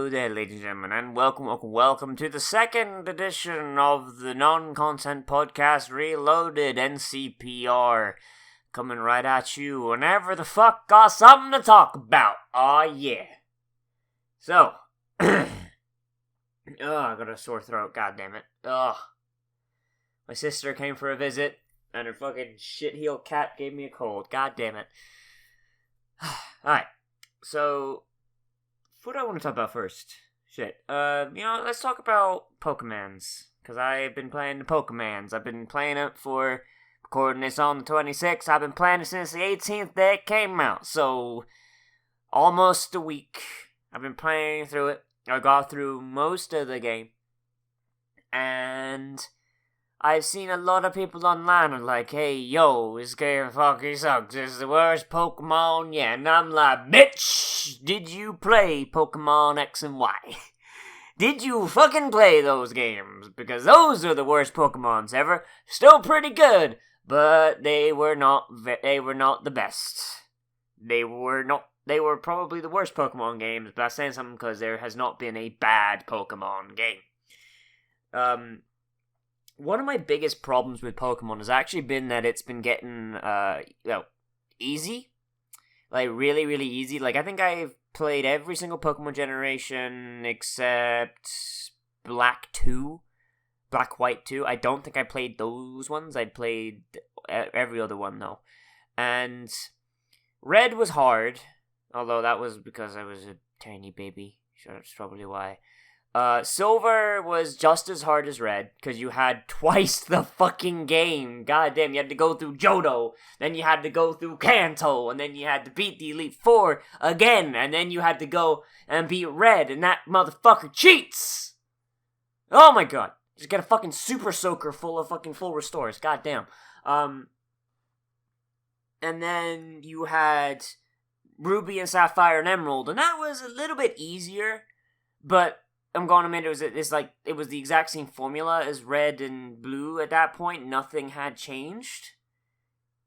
Hello there, ladies and gentlemen, and welcome to the second edition of the non-content podcast Reloaded NCPR. Coming right at you whenever the fuck got something to talk about. Aw, yeah. So, I got a sore throat, goddammit. My sister came for a visit, and her fucking shit-heel cat gave me a cold, goddammit. Alright, so what do I want to talk about first? Let's talk about Pokemans. Because I've been playing the Pokemans. I've been playing it for, recording this on the 26th, I've been playing it since the 18th day it came out. So, almost a week. I've been playing through it. I got through most of the game. And I've seen a lot of people online are like, hey, yo, this game fucking sucks. This is the worst Pokemon yet. And I'm like, bitch, did you play Pokemon X and Y? Did you fucking play those games? Because those are the worst Pokemons ever. Still pretty good, but they were not the best. They were probably the worst Pokemon games, but I'm saying something because there has not been a bad Pokemon game. One of my biggest problems with Pokemon has actually been that it's been getting, easy. Like, really, really easy. Like, I think I've played every single Pokemon generation except Black 2. Black, White 2. I don't think I played those ones. I played every other one, though. And Red was hard, although that was because I was a tiny baby. Sure, that's probably why. Silver was just as hard as Red, because you had twice the fucking game. God damn, you had to go through Johto, then you had to go through Kanto, and then you had to beat the Elite Four again, and then you had to go and beat Red, and that motherfucker cheats! Oh my god. Just get a fucking Super Soaker full of fucking full restores. God damn. And then you had Ruby and Sapphire and Emerald, and that was a little bit easier, but I'm going to admit it was the exact same formula as Red and Blue at that point. Nothing had changed.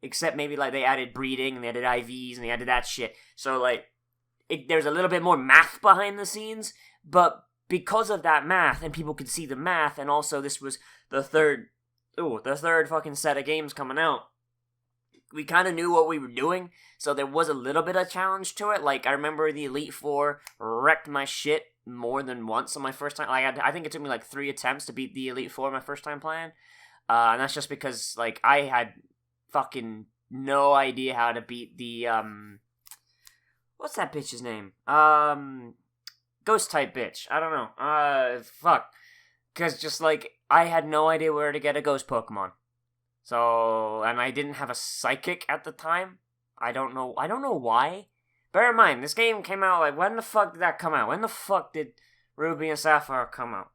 Except maybe, like, they added breeding, and they added IVs, and they added that shit. So, like, there's a little bit more math behind the scenes, but because of that math, and people could see the math, and also this was the third fucking set of games coming out, we kind of knew what we were doing, so there was a little bit of challenge to it. Like, I remember the Elite Four wrecked my shit more than once on my first time. Like, I think it took me like 3 attempts to beat the Elite Four my first time playing. And that's just because, like, I had fucking no idea how to beat the, what's that bitch's name? Ghost type bitch. I don't know. Fuck. Because just, like, I had no idea where to get a ghost Pokemon. So, and I didn't have a Psychic at the time. I don't know why. Bear in mind, this game came out, like, when the fuck did that come out? When the fuck did Ruby and Sapphire come out?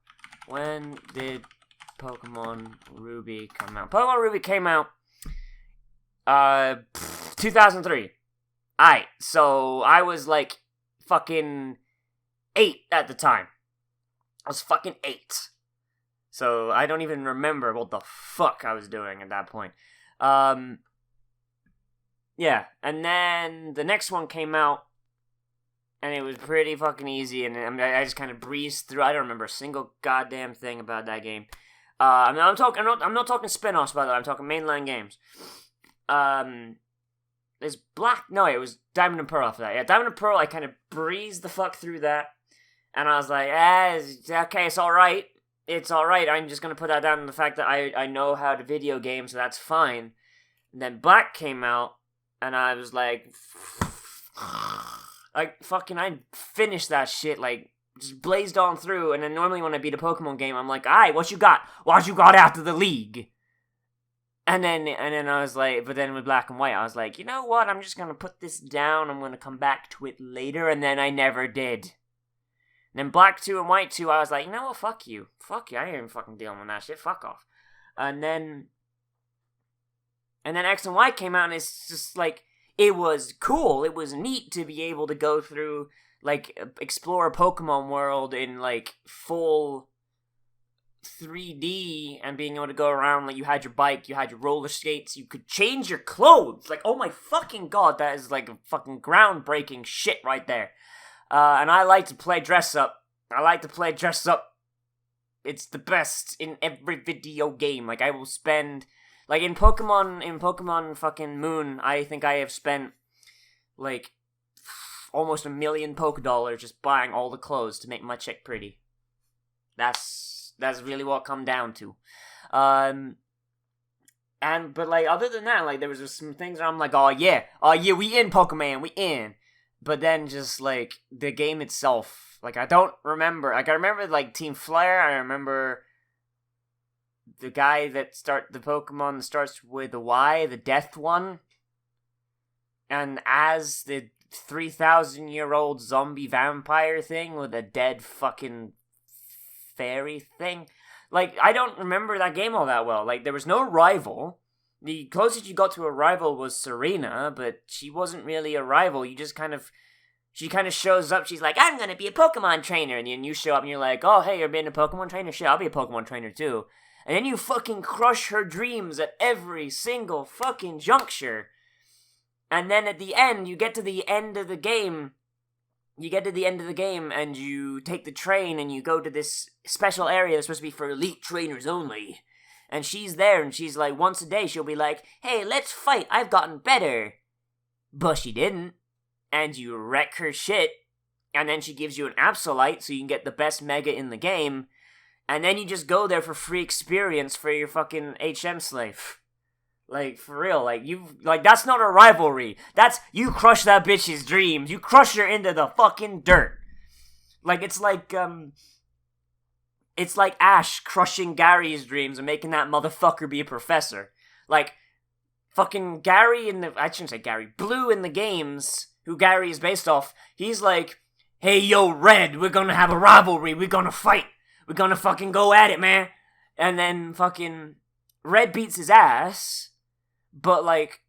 When did Pokemon Ruby come out? Pokemon Ruby came out, 2003. Aight, so I was, like, fucking 8 at the time. I was fucking 8. So I don't even remember what the fuck I was doing at that point. Yeah, and then the next one came out, and it was pretty fucking easy, and I just kind of breezed through. I don't remember a single goddamn thing about that game. I'm not talking spin-offs, by the way. I'm talking mainline games. It's Black. No, it was Diamond and Pearl after that. Yeah, Diamond and Pearl. I kind of breezed the fuck through that, and I was like, okay, it's all right. It's all right. I'm just gonna put that down to the fact that I know how to video game, so that's fine. And then Black came out. And I was like, I finished that shit, like, just blazed on through, and then normally when I beat a Pokemon game, I'm like, alright, what you got? What you got after the league? And then I was like, but then with Black and White, I was like, you know what, I'm just gonna put this down, I'm gonna come back to it later, and then I never did. And then Black 2 and White 2, I was like, you know what, fuck you, I ain't even fucking dealing with that shit, fuck off. And then X and Y came out, and it's just, like, it was cool. It was neat to be able to go through, like, explore a Pokemon world in, like, full 3D and being able to go around. Like, you had your bike, you had your roller skates, you could change your clothes. Like, oh my fucking god, that is, like, a fucking groundbreaking shit right there. And I like to play dress up I like to play dress up. It's the best in every video game. Like, I will spend... Like, in Pokemon fucking Moon, I think I have spent, like, almost $1 million Poke Dollars just buying all the clothes to make my chick pretty. That's really what it come down to. But like, other than that, like, there was just some things where I'm like, oh yeah, we in Pokemon, we in. But then just, like, the game itself, like, I don't remember. Like, I remember, like, Team Flare, I remember the guy the Pokemon that starts with a Y, the Death one. And as the 3,000-year-old zombie vampire thing with a dead fucking fairy thing. Like, I don't remember that game all that well. Like, there was no rival. The closest you got to a rival was Serena, but she wasn't really a rival. She kind of shows up, she's like, I'm gonna be a Pokemon trainer, and then you show up and you're like, oh, hey, you're being a Pokemon trainer? Shit, I'll be a Pokemon trainer too. And then you fucking crush her dreams at every single fucking juncture. And then at the end, you get to the end of the game, and you take the train and you go to this special area that's supposed to be for elite trainers only. And she's there, and she's like, once a day, she'll be like, hey, let's fight, I've gotten better. But she didn't. And you wreck her shit, and then she gives you an Absolite so you can get the best Mega in the game, and then you just go there for free experience for your fucking HM slave. Like, for real, like, that's not a rivalry. That's, you crush that bitch's dreams. You crush her into the fucking dirt. Like, it's like Ash crushing Gary's dreams and making that motherfucker be a professor. Like, fucking I shouldn't say Gary, Blue in the games, who Gary is based off, he's like, hey, yo, Red, we're gonna have a rivalry, we're gonna fight, we're gonna fucking go at it, man. And then fucking Red beats his ass, but, like,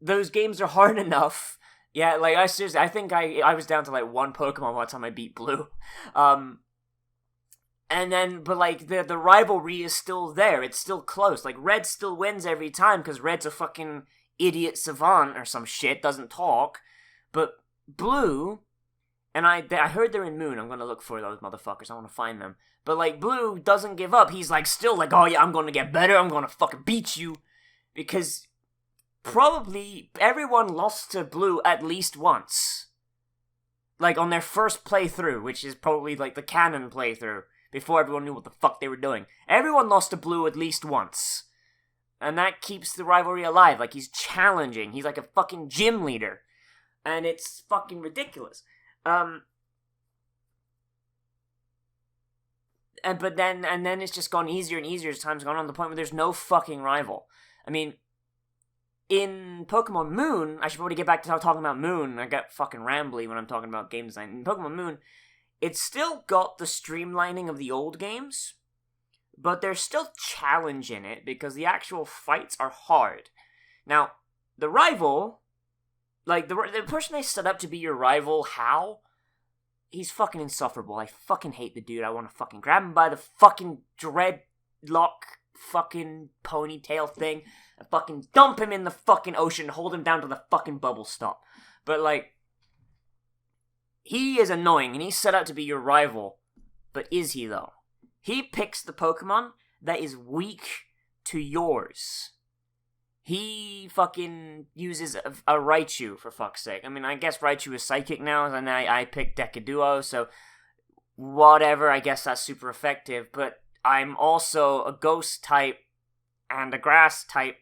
those games are hard enough. Yeah, like, I think I was down to, like, one Pokemon by the time I beat Blue. And then, but, like, the rivalry is still there. It's still close. Like, Red still wins every time, because Red's a fucking idiot savant or some shit, doesn't talk. But Blue, and I heard they're in Moon. I'm gonna look for those motherfuckers. I want to find them. But, like, Blue doesn't give up. He's, like, still like, oh yeah, I'm gonna get better. I'm gonna fucking beat you. Because probably everyone lost to Blue at least once. Like, on their first playthrough, which is probably, like, the canon playthrough, before everyone knew what the fuck they were doing. Everyone lost to Blue at least once. And that keeps the rivalry alive. Like, he's challenging. He's like a fucking gym leader. And it's fucking ridiculous. And then it's just gone easier and easier as time's gone on, to the point where there's no fucking rival. I mean, in Pokemon Moon, I should probably get back to talking about Moon. I get fucking rambly when I'm talking about game design. In Pokemon Moon, it's still got the streamlining of the old games, but there's still challenge in it, because the actual fights are hard. Now, the rival, like, the person they set up to be your rival, Hal, he's fucking insufferable. I fucking hate the dude. I want to fucking grab him by the fucking dreadlock fucking ponytail thing and fucking dump him in the fucking ocean, hold him down to the fucking bubble stop. But, like, he is annoying, and he's set out to be your rival. But is he, though? He picks the Pokemon that is weak to yours. He fucking uses a Raichu, for fuck's sake. I mean, I guess Raichu is psychic now, and I picked Decaduo, so whatever, I guess that's super effective. But I'm also a ghost type and a grass type,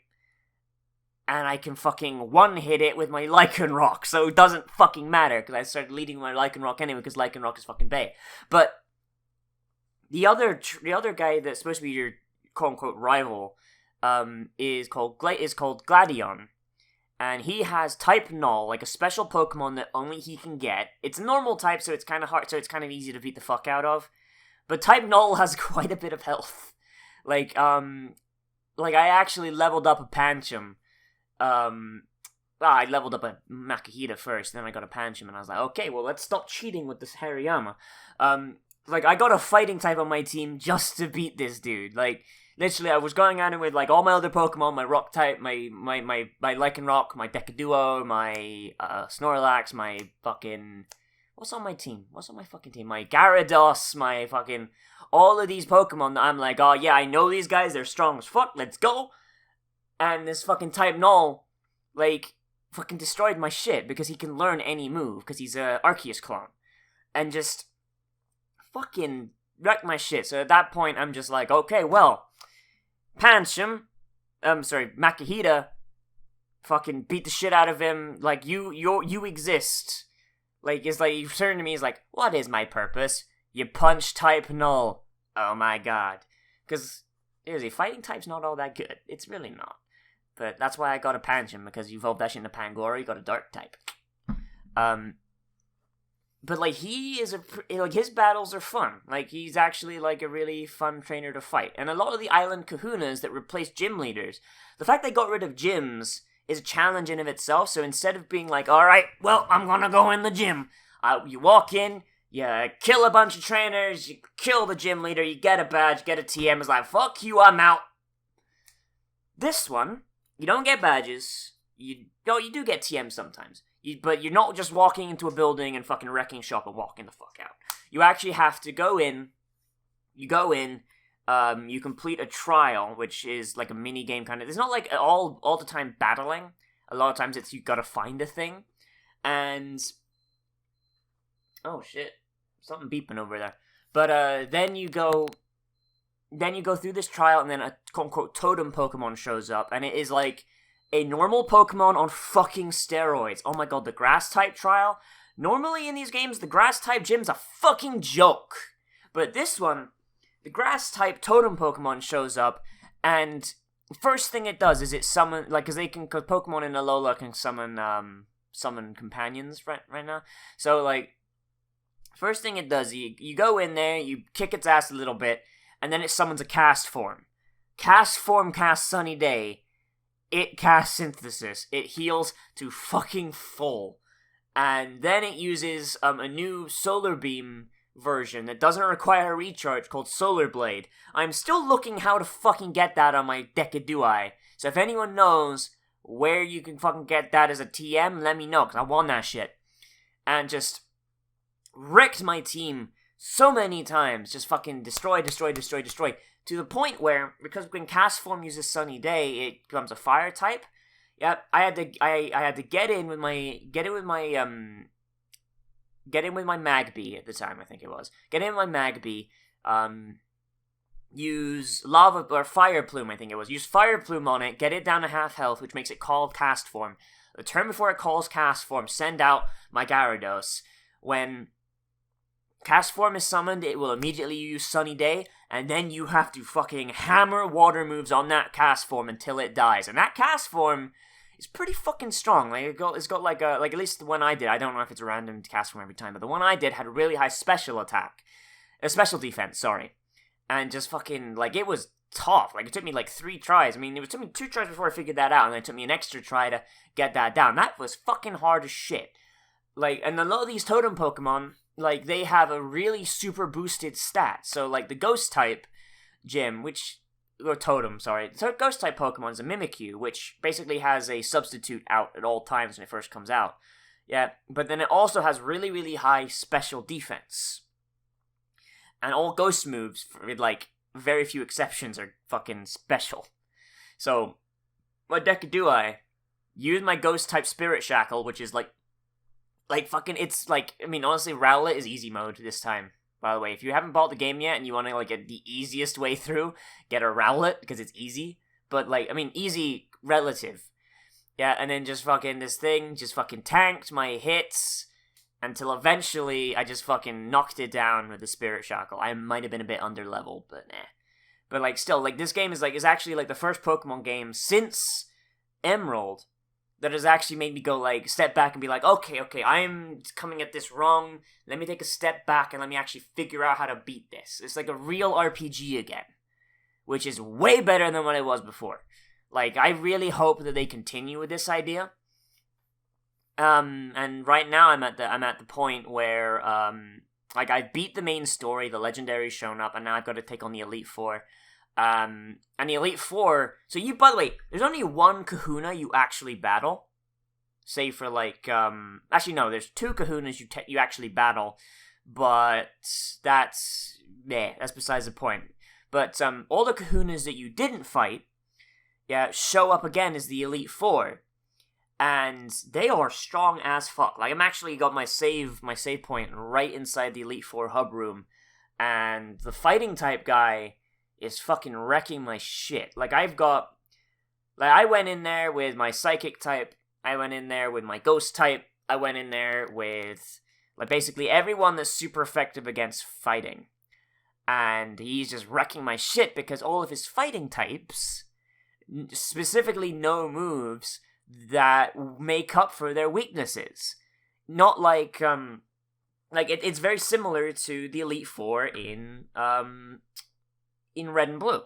and I can fucking one-hit it with my Lycanroc, so it doesn't fucking matter, because I started leading my Lycanroc anyway, because Lycanroc is fucking bae. But the other guy that's supposed to be your quote-unquote rival is called Gladion, and he has type Null, like a special Pokemon that only he can get. It's a normal type, so it's kind of hard, so it's kind of easy to beat the fuck out of. But type Null has quite a bit of health. Like I actually leveled up a Pancham. I leveled up a Makihita first, then I got a Pancham, and I was like, okay, well, let's stop cheating with this Hariyama. Like, I got a fighting type on my team just to beat this dude. Like, literally, I was going at it with, like, all my other Pokemon, my Rock type, my Lycanroc, my Decaduo, my Snorlax, my fucking What's on my team? What's on my fucking team? My Gyarados, my fucking... all of these Pokemon that I'm like, oh yeah, I know these guys, they're strong as fuck, let's go. And this fucking type Null, like, fucking destroyed my shit because he can learn any move because he's a Arceus clone. And just fucking wrecked my shit. So at that point, I'm just like, okay, well, Makihita fucking beat the shit out of him. Like, you exist. Like, it's like, he turned to me, he's like, what is my purpose? You punch type Null. Oh my god. Because, seriously, fighting type's not all that good. It's really not. But that's why I got a Pancham, because you evolved that shit into Pangoro, you got a Dark type. But, like, he is his battles are fun. Like, he's actually, like, a really fun trainer to fight. And a lot of the island kahunas that replace gym leaders, the fact they got rid of gyms is a challenge in of itself. So instead of being like, alright, well, I'm gonna go in the gym. You walk in, you kill a bunch of trainers, you kill the gym leader, you get a badge, get a TM, it's like, fuck you, I'm out. This one, you don't get badges. You do get TM sometimes. But you're not just walking into a building and fucking wrecking shop and walking the fuck out. You actually have to go in. You go in. You complete a trial, which is like a mini game kind of. It's not like all the time battling. A lot of times it's you gotta find a thing, and oh shit, something beeping over there. But then you go through this trial, and then a quote unquote totem Pokemon shows up, and it is like a normal Pokemon on fucking steroids. Oh my god, the Grass-type trial? Normally in these games, the Grass-type gym's a fucking joke. But this one, the Grass-type totem Pokemon shows up, and first thing it does is it summon... like, because Pokemon in Alola can summon companions right now. So, like, first thing it does, you go in there, you kick its ass a little bit, and then it summons a Cast Form. Cast Form casts Sunny Day. It casts Synthesis. It heals to fucking full. And then it uses a new Solar Beam version that doesn't require a recharge called Solar Blade. I'm still looking how to fucking get that on my Decadui. So if anyone knows where you can fucking get that as a TM, let me know, because I want that shit. And just wrecked my team so many times. Just fucking destroy. To the point where, because when Cast Form uses Sunny Day, it becomes a fire type. Yep, I had to get in with my Magby at the time, I think it was. Get in with my Magby, use Lava or Fire Plume, I think it was. Use Fire Plume on it, get it down to half health, which makes it call Cast Form. The turn before it calls Cast Form, send out my Gyarados. When Cast Form is summoned, it will immediately use Sunny Day, and then you have to fucking hammer water moves on that Cast Form until it dies. And that Cast Form is pretty fucking strong. Like, it's got like at least the one I did, I don't know if it's a random Cast Form every time, but the one I did had a really high special defense, sorry. And just fucking, like, it was tough. Like, it took me like 3 tries. I mean, it took me 2 tries before I figured that out, and then it took me an extra try to get that down. That was fucking hard as shit. Like, and a lot of these totem Pokemon, like, they have a really super boosted stat. So, like, the Ghost-type gym, Ghost-type Pokemon is a Mimikyu, which basically has a substitute out at all times when it first comes out. Yeah, but then it also has really, really high special defense. And all Ghost moves, with, like, very few exceptions, are fucking special. So, what deck do I? Use my Ghost-type Spirit Shackle, which is, like, fucking, it's, like, I mean, honestly, Rowlet is easy mode this time, by the way. If you haven't bought the game yet and you want to, like, get the easiest way through, get a Rowlet, because it's easy. But, like, I mean, easy relative. Yeah, and then just fucking this thing just fucking tanked my hits until eventually I just fucking knocked it down with the Spirit Shackle. I might have been a bit under-leveled, but nah. But, like, still, like, this game is actually, like, the first Pokemon game since Emerald that has actually made me go, like, step back and be like, okay, I'm coming at this wrong. Let me take a step back and let me actually figure out how to beat this. It's like a real RPG again, which is way better than what it was before. Like, I really hope that they continue with this idea. And right now I'm at the point where, like, I beat the main story, the legendary's shown up, and now I've got to take on the Elite Four. And the Elite Four, so by the way, there's only one Kahuna you actually battle. Say for like, actually no, there's 2 kahunas you actually battle, but that's besides the point. But all the kahunas that you didn't fight, show up again as the Elite Four, and they are strong as fuck. Like, I'm actually got my save point right inside the Elite Four hub room, and the fighting type guy is fucking wrecking my shit. Like, I went in there with my psychic type, I went in there with my ghost type, I went in there with, like, basically everyone that's super effective against fighting. And he's just wrecking my shit because all of his fighting types specifically know moves that make up for their weaknesses. Not like, it's very similar to the Elite Four in Red and Blue.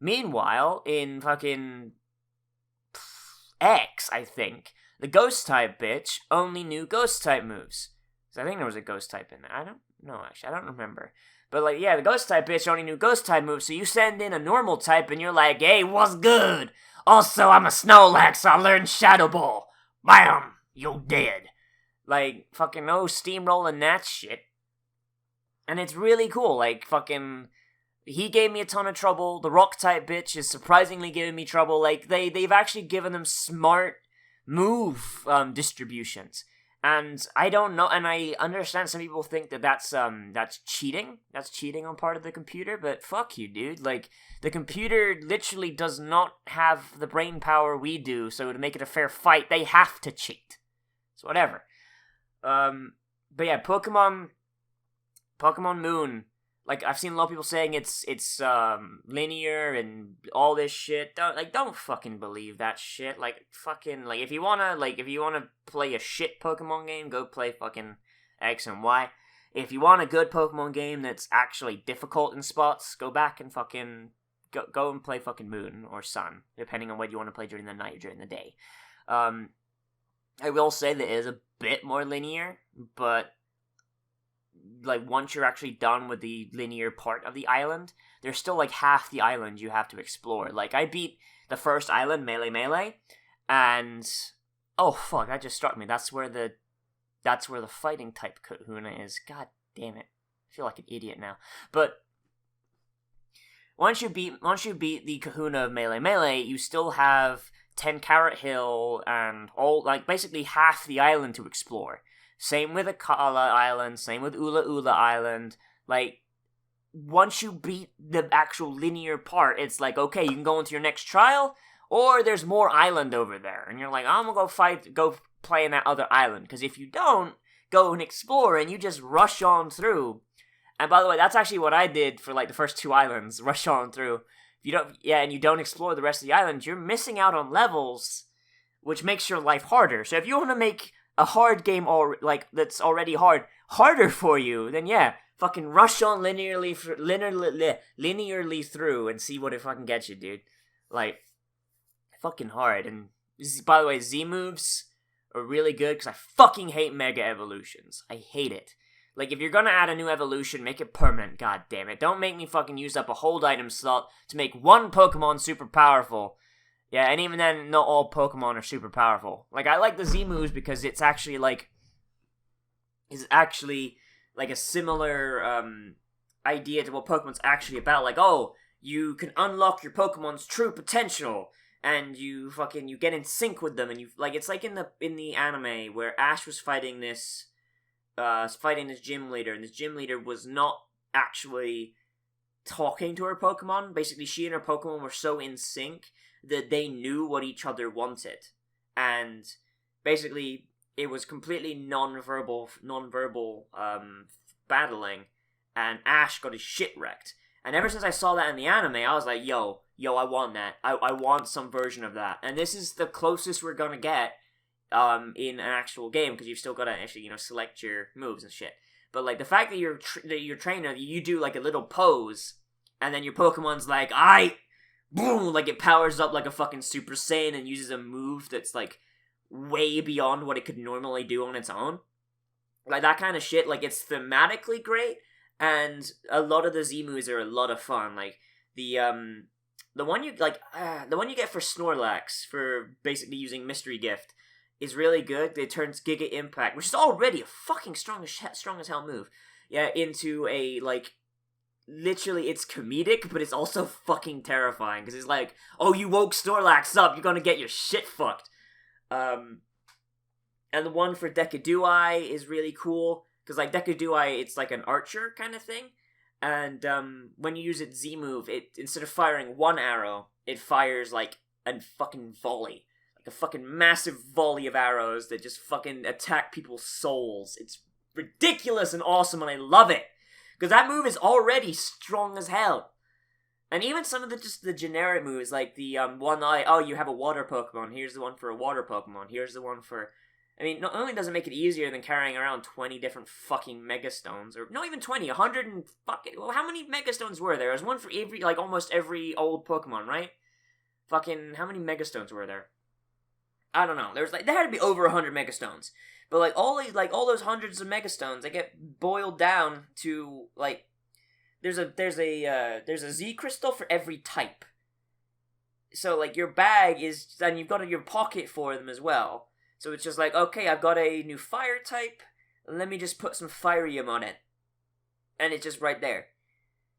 Meanwhile, in fucking X, I think, the Ghost type bitch only knew Ghost type moves. So I think there was a Ghost type in there. I don't know, actually. I don't remember. But, like, the Ghost type bitch only knew Ghost type moves, so you send in a normal type and you're like, hey, what's good? Also, I'm a Snorlax, so I learned Shadow Ball. Bam! You're dead. Like, fucking no steamrolling that shit. And it's really cool. Like, fucking, he gave me a ton of trouble. The Rock type bitch is surprisingly giving me trouble. Like, they've actually given them smart move distributions. And I don't know, and I understand some people think that's cheating. That's cheating on part of the computer, but fuck you, dude. Like, the computer literally does not have the brain power we do, so to make it a fair fight, they have to cheat. So whatever. But yeah, Pokemon Moon, like, I've seen a lot of people saying it's linear and all this shit. Don't fucking believe that shit. Like, fucking, like, if you wanna play a shit Pokemon game, go play fucking X and Y. If you want a good Pokemon game that's actually difficult in spots, go back and fucking go and play fucking Moon or Sun, depending on what you want to play during the night or during the day. I will say that it is a bit more linear, but, like, once you're actually done with the linear part of the island, there's still, like, half the island you have to explore. Like, I beat the first island, Melee, and, oh, fuck, that just struck me. That's where the fighting type kahuna is. God damn it. I feel like an idiot now. But once you beat the kahuna of Melee, you still have 10 Carrot Hill and all, like, basically half the island to explore. Same with Akala Island, same with Ula Ula Island. Like, once you beat the actual linear part, it's like, okay, you can go into your next trial, or there's more island over there. And you're like, I'm gonna go play in that other island. Because if you don't, go and explore, and you just rush on through. And by the way, that's actually what I did for, like, the first 2 islands, rush on through. If you don't explore the rest of the island, you're missing out on levels, which makes your life harder. So if you want to make a hard game that's already harder for you, then fucking rush on linearly through and see what it fucking gets you, dude. Like, fucking hard. And by the way, Z moves are really good because I fucking hate Mega Evolutions. I hate it. Like, if you're gonna add a new evolution, make it permanent, god damn it. Don't make me fucking use up a hold item slot to make one Pokemon super powerful. Yeah, and even then, not all Pokemon are super powerful. Like, I like the Z moves because it's actually like a similar idea to what Pokemon's actually about. Like, oh, you can unlock your Pokemon's true potential, and you get in sync with them, and it's like in the anime where Ash was fighting this gym leader, and this gym leader was not actually talking to her Pokemon. Basically, she and her Pokemon were so in sync that they knew what each other wanted, and basically it was completely non-verbal battling, and Ash got his shit wrecked. And ever since I saw that in the anime, I was like, yo, I want that. I want some version of that. And this is the closest we're gonna get in an actual game, because you've still got to actually, select your moves and shit. But, like, the fact that your trainer, you do, like, a little pose, and then your Pokemon's like, boom, like, it powers up like a fucking Super Saiyan and uses a move that's, like, way beyond what it could normally do on its own. Like, that kind of shit, like, it's thematically great, and a lot of the Z moves are a lot of fun. Like, the one you get for Snorlax, for basically using Mystery Gift, is really good. It turns Giga Impact, which is already a fucking strong as hell move, into a, like, literally it's comedic, but it's also fucking terrifying, because it's like, oh, you woke Snorlax up, you're gonna get your shit fucked. And the one for Decadui is really cool, because, like, Decadui, it's like an archer kind of thing, and when you use its Z-move, it, instead of firing one arrow, it fires, like, a fucking volley. Like a fucking massive volley of arrows that just fucking attack people's souls. It's ridiculous and awesome, and I love it! Because that move is already strong as hell. And even some of the generic moves, like the one eye, oh, you have a water Pokemon, here's the one for a water Pokemon, here's the one for... I mean, not only does it make it easier than carrying around 20 different fucking Megastones, or not even 20, 100 and fucking... Well, how many Megastones were there? There was one for every, like, almost every old Pokemon, right? Fucking, how many Megastones were there? I don't know. There had to be over 100 Megastones. But, like, all those hundreds of Megastones, they get boiled down to, like, there's a Z crystal for every type. So, like, your bag is, and you've got your pocket for them as well. So it's just like, okay, I've got a new fire type, let me just put some Firium on it. And it's just right there.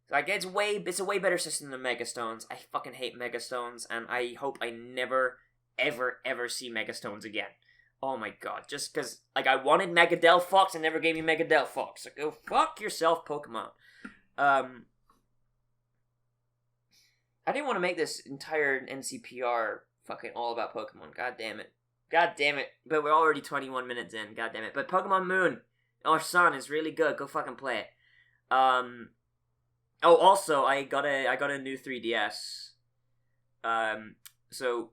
Like, it's a way better system than Megastones. I fucking hate Megastones, and I hope I never, ever see Megastones again. Oh my god, just because, like, I wanted Mega Delphox and never gave me Mega Delphox. So go fuck yourself, Pokemon. I didn't want to make this entire NCPR fucking all about Pokemon. God damn it. But we're already 21 minutes in. God damn it. But Pokemon Moon, or Sun, is really good. Go fucking play it. Oh, also, I got a new 3DS. So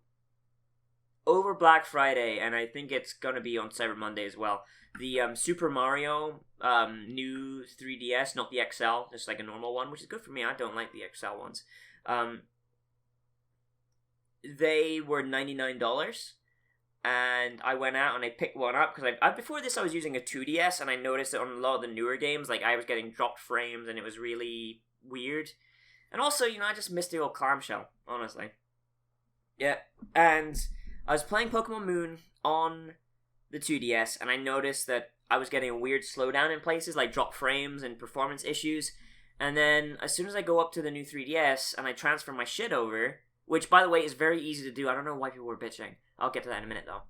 over Black Friday, and I think it's gonna be on Cyber Monday as well, the Super Mario new 3DS, not the XL, just like a normal one, which is good for me. I don't like the XL ones. They were $99, and I went out and I picked one up, because before this I was using a 2DS, and I noticed that on a lot of the newer games, like, I was getting dropped frames, and it was really weird. And also, I just missed the old clamshell, honestly. Yeah, and I was playing Pokemon Moon on the 2DS, and I noticed that I was getting a weird slowdown in places, like drop frames and performance issues. And then, as soon as I go up to the new 3DS, and I transfer my shit over, which, by the way, is very easy to do. I don't know why people were bitching. I'll get to that in a minute, though.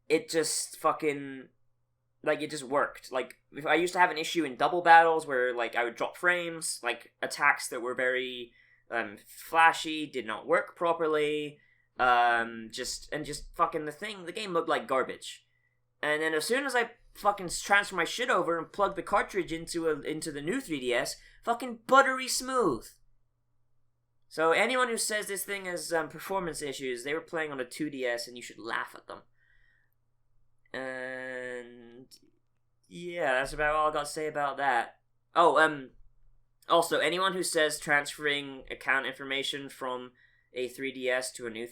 It just fucking... Like, it just worked. Like, if I used to have an issue in double battles where, like, I would drop frames, like, attacks that were very... flashy, did not work properly, just fucking the game looked like garbage. And then as soon as I fucking transfer my shit over and plug the cartridge into the new 3DS, fucking buttery smooth. So anyone who says this thing has performance issues, they were playing on a 2DS and you should laugh at them. And yeah, that's about all I got to say about that. Oh, also, anyone who says transferring account information from a 3DS to a new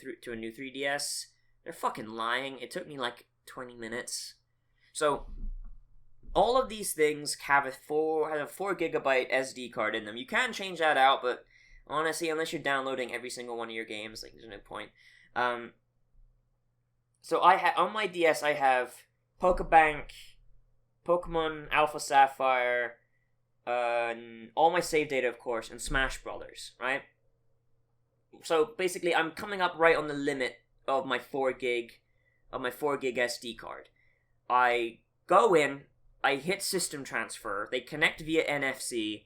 3DS, they're fucking lying. It took me like 20 minutes. So, all of these things have a 4 gigabyte SD card in them. You can change that out, but honestly, unless you're downloading every single one of your games, like, there's no point. So on my DS, I have Pokebank, Pokemon Alpha Sapphire, all my save data, of course, and Smash Brothers, right? So basically, I'm coming up right on the limit of my 4 gig SD card. I go in, I hit system transfer, they connect via NFC,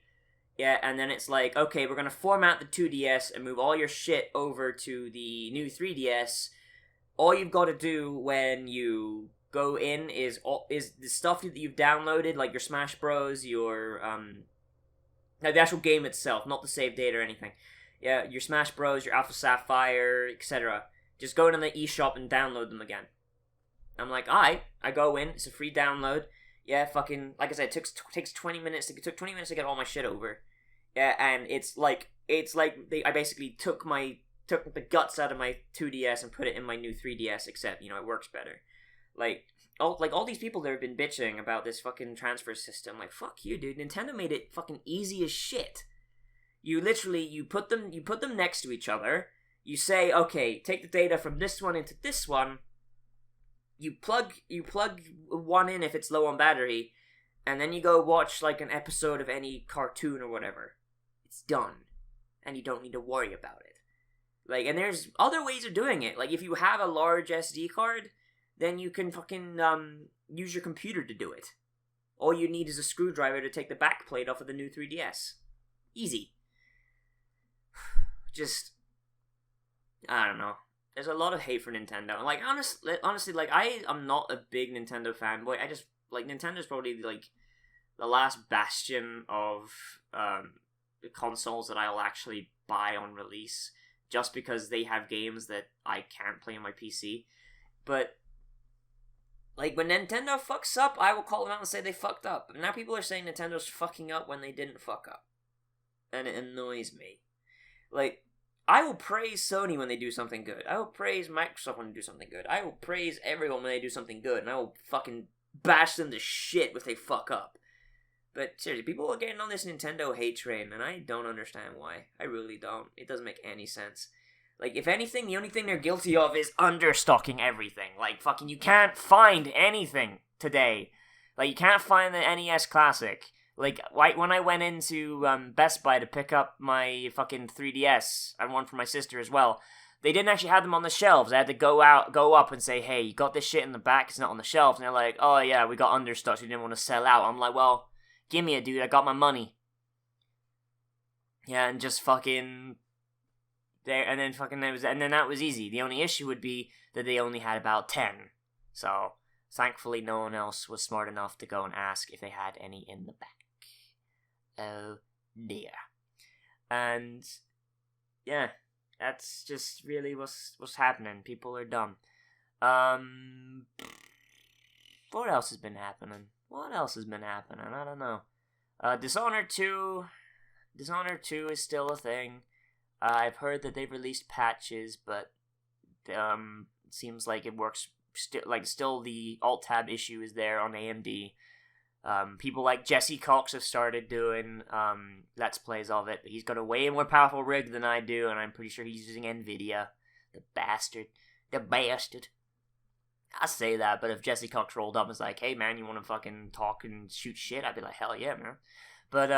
and then it's like, okay, we're gonna format the 2DS and move all your shit over to the new 3DS. All you've got to do when you go in is the stuff that you've downloaded, like your Smash Bros, your the actual game itself, not the save data or anything. Yeah, your Smash Bros, your Alpha Sapphire, etc. Just go to the eShop and download them again. I'm like, alright, I go in, it's a free download. Yeah, fucking, like I said, it takes 20 minutes. It took 20 minutes to get all my shit over. Yeah, and it's like I basically took the guts out of my 2DS and put it in my new 3DS, except, it works better. Like all these people that have been bitching about this fucking transfer system, like, fuck you, dude. Nintendo made it fucking easy as shit. You put them next to each other, you say, okay, take the data from this one into this one. You plug one in if it's low on battery, and then you go watch like an episode of any cartoon or whatever. It's done, and you don't need to worry about it. Like, and there's other ways of doing it. Like, if you have a large SD card, then you can fucking use your computer to do it. All you need is a screwdriver to take the back plate off of the new 3DS. Easy. Just, I don't know. There's a lot of hate for Nintendo. And, like, honestly, like, I'm not a big Nintendo fanboy. I just, like, Nintendo's probably, like, the last bastion of the consoles that I'll actually buy on release, just because they have games that I can't play on my PC. But, like, when Nintendo fucks up, I will call them out and say they fucked up. And now people are saying Nintendo's fucking up when they didn't fuck up. And it annoys me. Like, I will praise Sony when they do something good. I will praise Microsoft when they do something good. I will praise everyone when they do something good. And I will fucking bash them to shit if they fuck up. But seriously, people are getting on this Nintendo hate train, and I don't understand why. I really don't. It doesn't make any sense. Like, if anything, the only thing they're guilty of is understocking everything. Like, fucking, you can't find anything today. Like, you can't find the NES Classic. Like, when I went into Best Buy to pick up my fucking 3DS, and one for my sister as well, they didn't actually have them on the shelves. I had to go up and say, hey, you got this shit in the back, it's not on the shelves. And they're like, oh yeah, we got understocked, so we didn't want to sell out. I'm like, well, give me it, dude, I got my money. Yeah, and just fucking there, and then that was easy. The only issue would be that they only had about 10. So, thankfully no one else was smart enough to go and ask if they had any in the back. Oh dear. And yeah, that's just really what's happening. People are dumb. What else has been happening? I don't know. Dishonored 2 is still a thing. I've heard that they've released patches, but it seems like it works still the alt-tab issue is there on AMD. People like Jesse Cox have started doing Let's Plays of it. He's got a way more powerful rig than I do, and I'm pretty sure he's using NVIDIA. The bastard. I say that, but if Jesse Cox rolled up and was like, hey man, you want to fucking talk and shoot shit? I'd be like, hell yeah, man. But,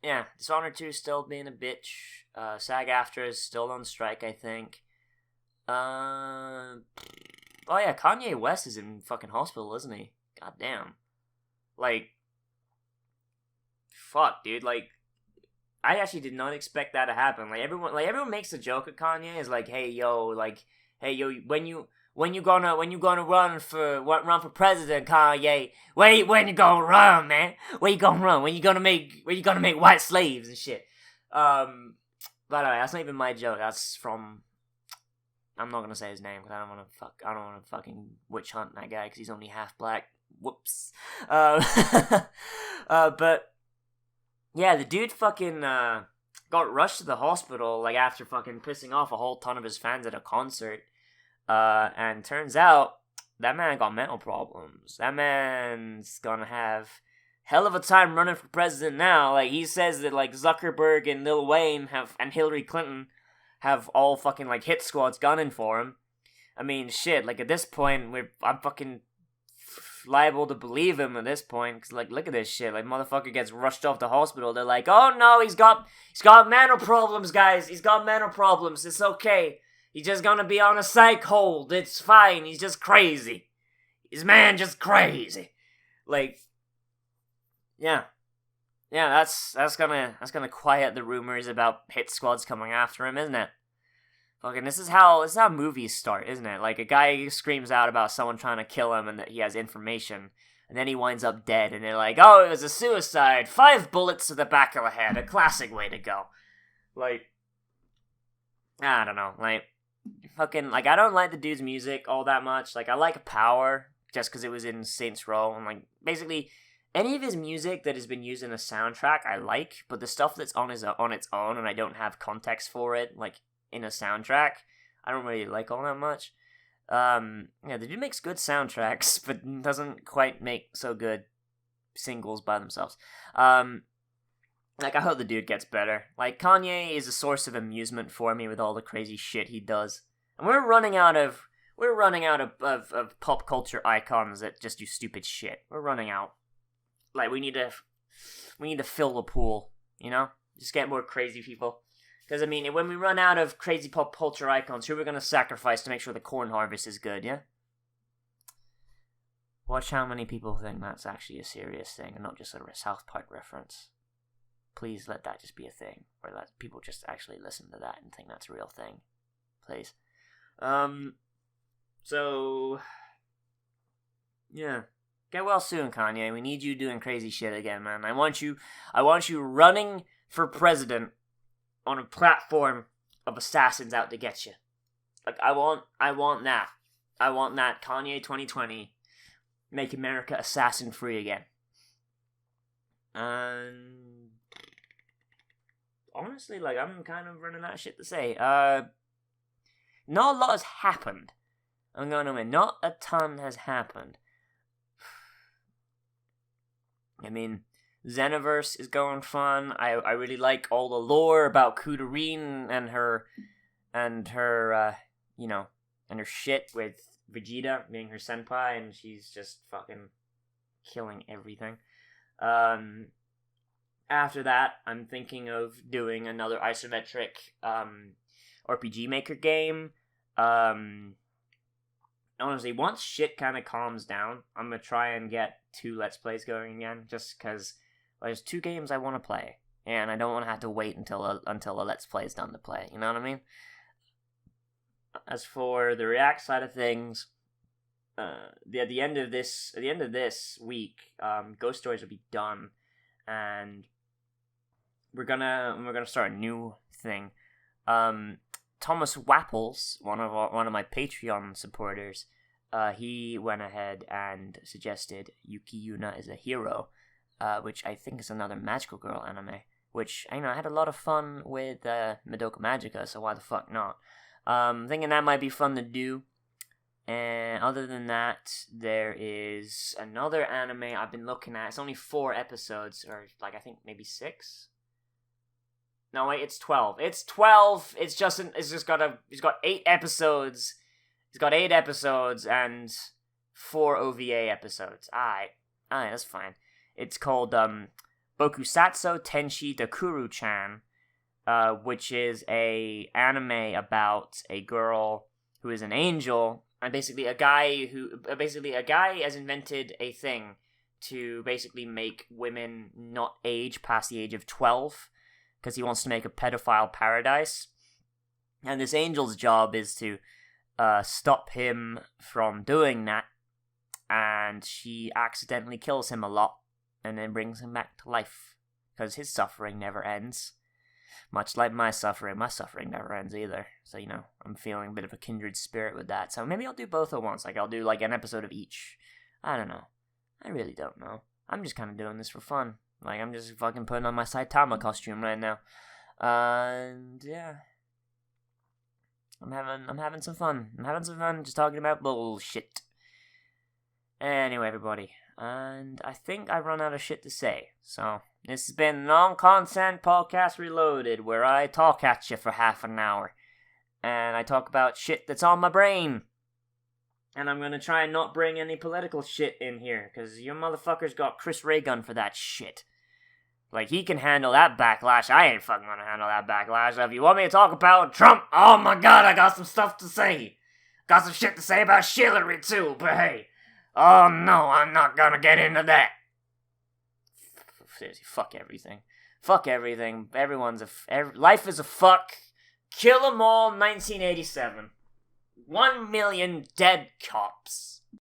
yeah, Dishonored 2 is still being a bitch. SAG-AFTRA is still on strike, I think. Oh yeah, Kanye West is in fucking hospital, isn't he? God damn. Like, fuck, dude. Like, I actually did not expect that to happen. Everyone makes a joke at Kanye. Is like, hey yo, when you gonna run for president, Kanye? When you gonna run, man? Where you gonna run? When you gonna make white slaves and shit? By the way, that's not even my joke. That's from. I'm not gonna say his name because I don't wanna fucking witch hunt that guy because he's only half black. Whoops. But yeah, the dude fucking got rushed to the hospital like after fucking pissing off a whole ton of his fans at a concert. And turns out that man got mental problems. That man's gonna have hell of a time running for president now. Like, he says that like Zuckerberg and Lil Wayne and Hillary Clinton have all fucking like hit squads gunning for him. I mean, shit. Like, at this point, I'm fucking liable to believe him at this point. Cause like, look at this shit. Like, motherfucker gets rushed off to hospital. They're like, oh no, he's got mental problems, guys. He's got mental problems. It's okay. He's just gonna be on a psych hold. It's fine. He's just crazy. His man just crazy. Like, yeah. Yeah, that's gonna quiet the rumors about hit squads coming after him, isn't it? Fucking, this is how movies start, isn't it? Like, a guy screams out about someone trying to kill him and that he has information, and then he winds up dead, and they're like, oh, it was a suicide. 5 bullets to the back of the head. A classic way to go. Like, I don't know. Like, fucking, like, I don't like the dude's music all that much. Like, I like Power, just because it was in Saints Row, and, like, basically, any of his music that has been used in a soundtrack, I like, but the stuff that's on its own, and I don't have context for it, like, in a soundtrack, I don't really like all that much. Yeah, the dude makes good soundtracks, but doesn't quite make so good singles by themselves. Like, I hope the dude gets better. Like, Kanye is a source of amusement for me with all the crazy shit he does. And we're running out of pop culture icons that just do stupid shit. We're running out. Like, we need to fill the pool, you know? Just get more crazy people. Because, I mean, when we run out of crazy pop culture icons, who are we going to sacrifice to make sure the corn harvest is good, yeah? Watch how many people think that's actually a serious thing and not just a South Park reference. Please let that just be a thing, where let people just actually listen to that and think that's a real thing. Please. So, yeah. Get well soon, Kanye. We need you doing crazy shit again, man. I want you running for president on a platform of assassins out to get you. Like, I want that. I want that. Kanye 2020. Make America assassin free again. And honestly, like, I'm kind of running out of shit to say. Not a lot has happened. I'm going to admit, not a ton has happened. I mean, Xenoverse is going fun. I really like all the lore about Kudarine and her shit with Vegeta being her senpai, and she's just fucking killing everything. After that, I'm thinking of doing another isometric RPG Maker game. Honestly, once shit kind of calms down, I'm going to try and get 2 Let's Plays going again, just because there's 2 games I want to play, and I don't want to have to wait until a Let's Play is done to play, you know what I mean? As for the React side of things, at the end of this week, Ghost Stories will be done, and we're gonna start a new thing. Thomas Wapples, one of my Patreon supporters, he went ahead and suggested Yuki Yuna is a Hero, which I think is another magical girl anime. Which I had a lot of fun with Madoka Magica, so why the fuck not? Thinking that might be fun to do. And other than that, there is another anime I've been looking at. It's only 4 episodes, or like I think maybe 6. No wait, it's 12. It's 12. It's got 8 episodes. It's got 8 episodes and 4 OVA episodes. Alright, that's fine. It's called Bokusatsu Tenshi Dakuru-chan. Which is a anime about a girl who is an angel, and basically a guy has invented a thing to basically make women not age past the age of 12, because he wants to make a pedophile paradise. And this angel's job is to stop him from doing that, and she accidentally kills him a lot, and then brings him back to life, because his suffering never ends. Much like my suffering never ends either. So, I'm feeling a bit of a kindred spirit with that. So maybe I'll do both at once. Like, I'll do, like, an episode of each. I don't know. I really don't know. I'm just kind of doing this for fun. Like, I'm just fucking putting on my Saitama costume right now. And, yeah. I'm having some fun. I'm having some fun just talking about bullshit. Anyway, everybody. And I think I've run out of shit to say. So, this has been Non-Content Podcast Reloaded, where I talk at you for half an hour. And I talk about shit that's on my brain. And I'm gonna try and not bring any political shit in here, because you motherfuckers got Chris Ray Gun for that shit. Like, he can handle that backlash. I ain't fucking gonna handle that backlash. So if you want me to talk about Trump, oh my god, I got some stuff to say. Got some shit to say about Hillary too, but hey. Oh no, I'm not gonna get into that. Fuck everything. Fuck everything. Life is a fuck. Kill 'em all, 1987. 1 million dead cops.